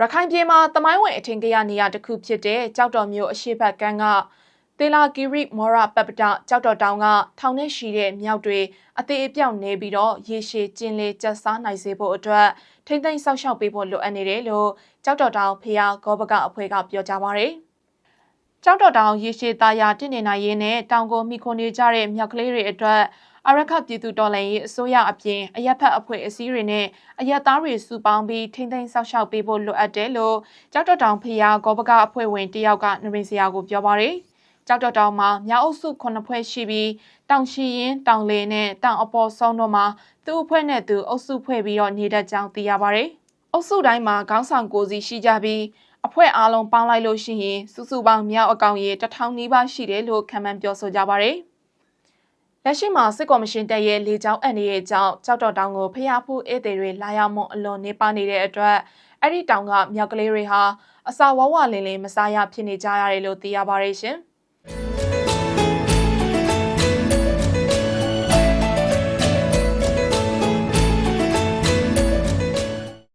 ရခိုင်ပြည်မှာတမိုင်းဝင်အထင်ကရနေရာတစ်ခုဖြစ်တဲ့ကြောက်တော်မြို့အရှိတ်ဘက်ကန်းကတေလာဂီရိမောရပပ္ပတကြောက်တော်တောင်ကထောင်နဲ့ရှိတဲ့မြောက်တွေအသေးအပြောက်နေပြီးတော့ရေရှည်ကျင်းလေကျဆားနိုင်စေဖို့အတွက်ထိမ့်သိမ်းဆောက်ရှောက်ပေးဖို့လိုအပ်နေတယ်လို့ကြောက်တော်တောင်ဖျားဂောဘကအဖွဲ့ကပြောကြားပါရယ်ကြောက်တော်တောင်ရေရှည်သားရာတည်နေနိုင်ရေးနဲ့တောင်ကိုမိခိုနေကြတဲ့မြောက်ကလေးတွေအတွက်အရခပြည်သူတော်လှန်ရေးအစိုးရအပြင်အရက်ဖက်အဖွဲ့အစည်းတွေနဲ့အရက်သားတွေစုပေါင်းပြီးထိမ့်သိမ်းဆောက်ရှောက်ပေးဖို့လိုအပ်တယ်လို့ကြောက်တော်တောင်ဖျားဂောဘကအဖွဲ့ဝင်တယောက်ကနရင်းစရာကိုပြောပါရယ်ကြောက်တော်တောင်မှာမြောက်အုပ်စု9ဖွဲ့ရှိပြီးတောင်ချီရင်တောင်လေနဲ့တောင်အပေါ်ဆုံးတို့မှာသူ့အဖွဲ့နဲ့သူအုပ်စုဖွဲ့ပြီးတော့နေတတ်ကြောင်းသိရပါရယ်အုပ်စုတိုင်းမှာခေါင်းဆောင်ကိုစီရှိကြပြီးအဖွဲ့အားလုံးပေါင်းလိုက်လို့ရှိရင်စုစုပေါင်းမြောက်အကောင်ရေ1000နီးပါးရှိတယ်လို့ခန့်မှန်းပြောဆိုကြပါရယ်လက်ရှိမှာစစ်ကော်မရှင်တပ်ရဲ့လေကြောင်းအန်ရဲ့ကြောင့်ကြောက်တော်တောင်ကိုဖျားဖူးဧည့်သည်တွေလာရောက်မှုအလွန်နေပါနေတဲ့အတွက်အဲ့ဒီတောင်ကမြောက်ကလေးတွေဟာအစာဝဝလင်းလင်းမစားရဖြစ်နေကြရတယ်လို့သိရပါရရှင်။